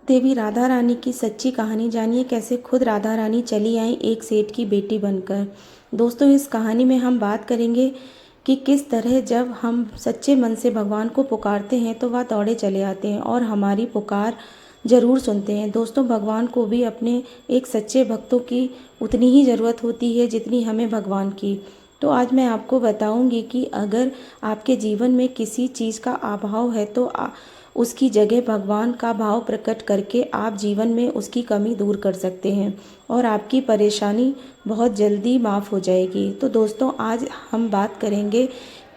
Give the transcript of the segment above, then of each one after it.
देवी राधा रानी की सच्ची कहानी जानिए कैसे खुद राधा रानी चली आई एक सेठ की बेटी बनकर। दोस्तों, इस कहानी में हम बात करेंगे कि किस तरह जब हम सच्चे मन से भगवान को पुकारते हैं तो वह दौड़े चले आते हैं और हमारी पुकार ज़रूर सुनते हैं। दोस्तों, भगवान को भी अपने एक सच्चे भक्तों की उतनी ही ज़रूरत होती है जितनी हमें भगवान की। तो आज मैं आपको बताऊंगी कि अगर आपके जीवन में किसी चीज़ का अभाव है तो उसकी जगह भगवान का भाव प्रकट करके आप जीवन में उसकी कमी दूर कर सकते हैं और आपकी परेशानी बहुत जल्दी माफ़ हो जाएगी। तो दोस्तों, आज हम बात करेंगे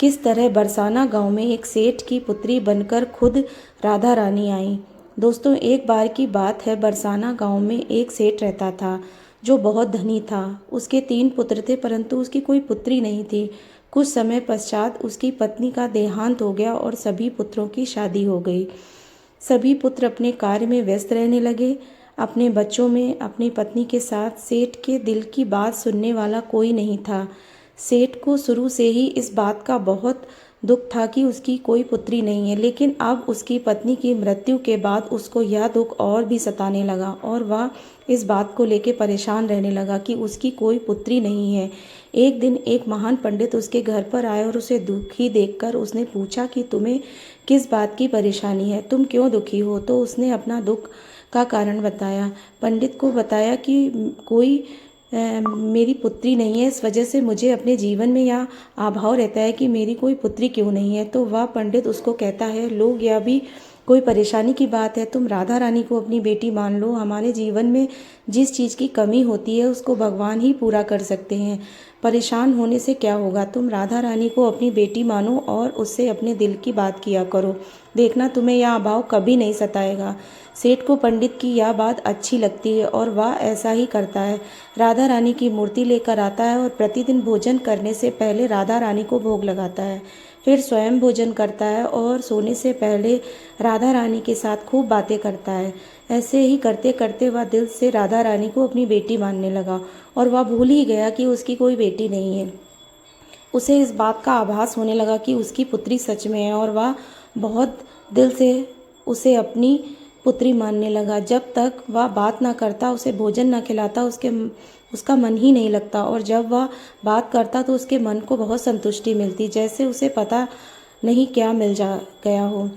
किस तरह बरसाना गांव में एक सेठ की पुत्री बनकर खुद राधा रानी आई। दोस्तों, एक बार की बात है, बरसाना गांव में एक सेठ रहता था जो बहुत धनी था। उसके 3 पुत्र थे परंतु उसकी कोई पुत्री नहीं थी। कुछ समय पश्चात उसकी पत्नी का देहांत हो गया और सभी पुत्रों की शादी हो गई। सभी पुत्र अपने कार्य में व्यस्त रहने लगे। अपने बच्चों में अपनी पत्नी के साथ सेठ के दिल की बात सुनने वाला कोई नहीं था। सेठ को शुरू से ही इस बात का बहुत दुख था कि उसकी कोई पुत्री नहीं है, लेकिन अब उसकी पत्नी की मृत्यु के बाद उसको यह दुख और भी सताने लगा और वह इस बात को लेकर परेशान रहने लगा कि उसकी कोई पुत्री नहीं है। एक दिन एक महान पंडित उसके घर पर आए और उसे दुखी देखकर उसने पूछा कि तुम्हें किस बात की परेशानी है, तुम क्यों दुखी हो। तो उसने अपना दुख का कारण बताया। पंडित को बताया कि कोई मेरी पुत्री नहीं है, इस वजह से मुझे अपने जीवन में यह अभाव रहता है कि मेरी कोई पुत्री क्यों नहीं है। तो वह पंडित उसको कहता है, लोग यह भी कोई परेशानी की बात है, तुम राधा रानी को अपनी बेटी मान लो। हमारे जीवन में जिस चीज़ की कमी होती है उसको भगवान ही पूरा कर सकते हैं। परेशान होने से क्या होगा, तुम राधा रानी को अपनी बेटी मानो और उससे अपने दिल की बात किया करो, देखना तुम्हें यह अभाव कभी नहीं सताएगा। सेठ को पंडित की यह बात अच्छी लगती है और वह ऐसा ही करता है। राधा रानी की मूर्ति लेकर आता है और प्रतिदिन भोजन करने से पहले राधा रानी को भोग लगाता है। फिर स्वयं भोजन करता है और सोने से पहले राधा रानी के साथ खूब बातें करता है। ऐसे ही करते करते वह दिल से राधा रानी को अपनी बेटी मानने लगा और वह भूल ही गया कि उसकी कोई बेटी नहीं है। उसे इस बात का आभास होने लगा कि उसकी पुत्री सच में है और वह बहुत दिल से उसे अपनी पुत्री मानने लगा। जब तक वह बात ना करता, उसे भोजन ना खिलाता, उसका मन ही नहीं लगता और जब वह बात करता तो उसके मन को बहुत संतुष्टि मिलती, जैसे उसे पता नहीं क्या मिल जा गया हो।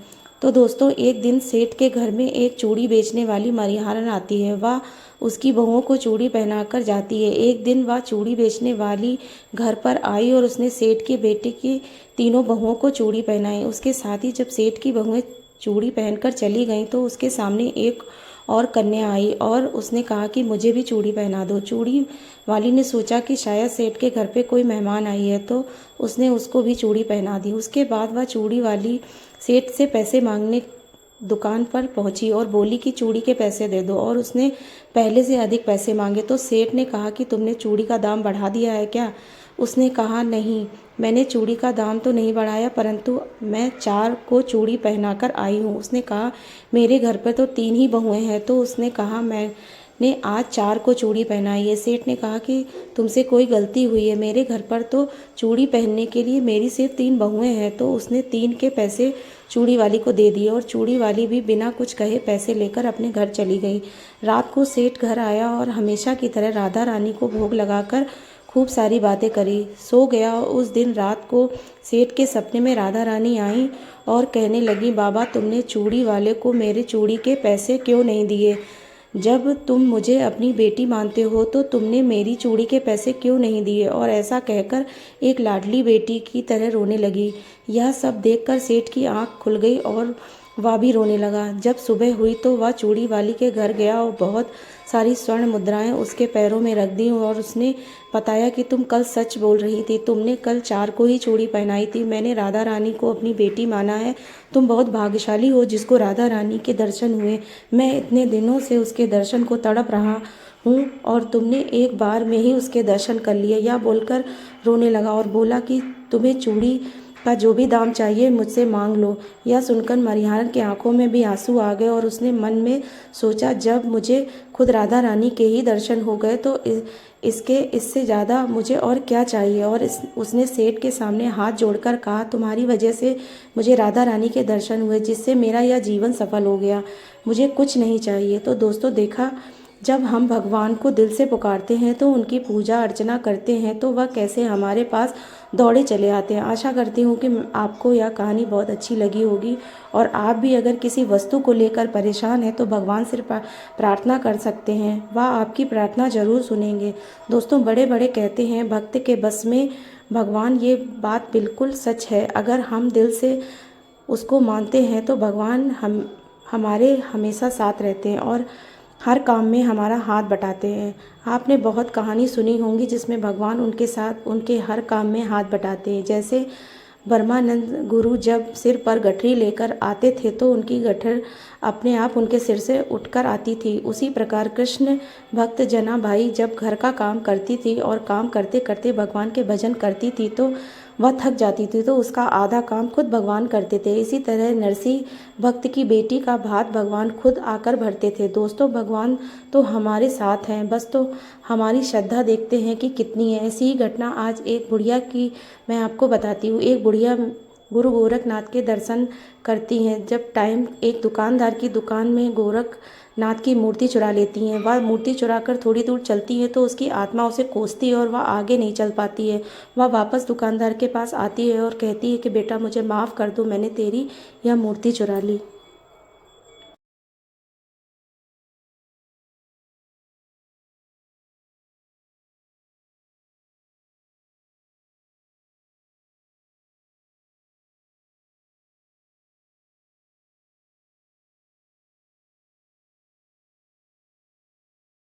तो दोस्तों, एक दिन सेठ के घर में एक चूड़ी बेचने वाली मरिहारन आती है। वह उसकी बहुओं को चूड़ी पहनाकर जाती है। एक दिन वह चूड़ी बेचने वाली घर पर आई और उसने सेठ के बेटे की तीनों बहुओं को चूड़ी पहनाई। उसके साथ ही जब सेठ की बहुएं चूड़ी पहनकर चली गईं तो उसके सामने एक और कन्या आई और उसने कहा कि मुझे भी चूड़ी पहना दो। चूड़ी वाली ने सोचा कि शायद सेठ के घर पे कोई मेहमान आई है, तो उसने उसको भी चूड़ी पहना दी। उसके बाद वह चूड़ी वाली सेठ से पैसे मांगने दुकान पर पहुंची और बोली कि चूड़ी के पैसे दे दो, और उसने पहले से अधिक पैसे मांगे। तो सेठ ने कहा कि तुमने चूड़ी का दाम बढ़ा दिया है क्या। उसने कहा, नहीं, मैंने चूड़ी का दाम तो नहीं बढ़ाया, परंतु मैं 4 को चूड़ी पहनाकर आई हूँ। उसने कहा, मेरे घर पर तो 3 ही बहुएं हैं। तो उसने कहा, मैंने आज 4 को चूड़ी पहनाई है। सेठ ने कहा कि तुमसे कोई गलती हुई है, मेरे घर पर तो चूड़ी पहनने के लिए मेरी सिर्फ 3 बहुएं हैं। तो उसने 3 के पैसे चूड़ी वाली को दे दिए और चूड़ी वाली भी बिना कुछ कहे पैसे लेकर अपने घर चली गई। रात को सेठ घर आया और हमेशा की तरह राधा रानी को भोग लगाकर खूब सारी बातें करी, सो गया। उस दिन रात को सेठ के सपने में राधा रानी आई और कहने लगी, बाबा, तुमने चूड़ी वाले को मेरे चूड़ी के पैसे क्यों नहीं दिए। जब तुम मुझे अपनी बेटी मानते हो तो तुमने मेरी चूड़ी के पैसे क्यों नहीं दिए। और ऐसा कहकर एक लाडली बेटी की तरह रोने लगी। यह सब देखकर सेठ की आंख खुल गई और वह भी रोने लगा। जब सुबह हुई तो वह चूड़ी वाली के घर गया और बहुत सारी स्वर्ण मुद्राएं उसके पैरों में रख दी और उसने बताया कि तुम कल सच बोल रही थी, तुमने कल 4 को ही चूड़ी पहनाई थी। मैंने राधा रानी को अपनी बेटी माना है। तुम बहुत भाग्यशाली हो जिसको राधा रानी के दर्शन हुए। मैं इतने दिनों से उसके दर्शन को तड़प रहा हूँ और तुमने एक बार में ही उसके दर्शन कर लिए। यह बोलकर रोने लगा और बोला कि तुम्हें चूड़ी का जो भी दाम चाहिए मुझसे मांग लो। यह सुनकर मरिहान की आंखों में भी आंसू आ गए और उसने मन में सोचा, जब मुझे खुद राधा रानी के ही दर्शन हो गए तो इससे ज़्यादा मुझे और क्या चाहिए। और उसने सेठ के सामने हाथ जोड़कर कहा, तुम्हारी वजह से मुझे राधा रानी के दर्शन हुए, जिससे मेरा यह जीवन सफल हो गया। मुझे कुछ नहीं चाहिए। तो दोस्तों देखा, जब हम भगवान को दिल से पुकारते हैं तो उनकी पूजा अर्चना करते हैं तो वह कैसे हमारे पास दौड़े चले आते हैं। आशा करती हूँ कि आपको यह कहानी बहुत अच्छी लगी होगी और आप भी अगर किसी वस्तु को लेकर परेशान हैं तो भगवान से प्रार्थना कर सकते हैं, वह आपकी प्रार्थना जरूर सुनेंगे। दोस्तों बड़े बड़े कहते हैं, भक्त के बस में भगवान, ये बात बिल्कुल सच है। अगर हम दिल से उसको मानते हैं तो भगवान हमारे हमेशा साथ रहते हैं और हर काम में हमारा हाथ बटाते हैं। आपने बहुत कहानी सुनी होंगी जिसमें भगवान उनके साथ उनके हर काम में हाथ बटाते हैं। जैसे ब्रह्मानंद गुरु जब सिर पर गठरी लेकर आते थे तो उनकी गठर अपने आप उनके सिर से उठकर आती थी। उसी प्रकार कृष्ण भक्त जना बाई जब घर का काम करती थी और काम करते करते भगवान के भजन करती थी तो वह थक जाती थी, तो उसका आधा काम खुद भगवान करते थे। इसी तरह नरसी भक्त की बेटी का भात भगवान खुद आकर भरते थे। दोस्तों भगवान तो हमारे साथ हैं, बस तो हमारी श्रद्धा देखते हैं कि कितनी है। ऐसी ही घटना आज एक बुढ़िया की मैं आपको बताती हूँ। एक बुढ़िया गुरु गोरखनाथ के दर्शन करती हैं। जब टाइम एक दुकानदार की दुकान में गोरखनाथ की मूर्ति चुरा लेती हैं। वह मूर्ति चुराकर थोड़ी दूर चलती है तो उसकी आत्मा उसे कोसती है और वह आगे नहीं चल पाती है। वह वापस दुकानदार के पास आती है और कहती है कि बेटा मुझे माफ़ कर दो, मैंने तेरी यह मूर्ति चुरा ली।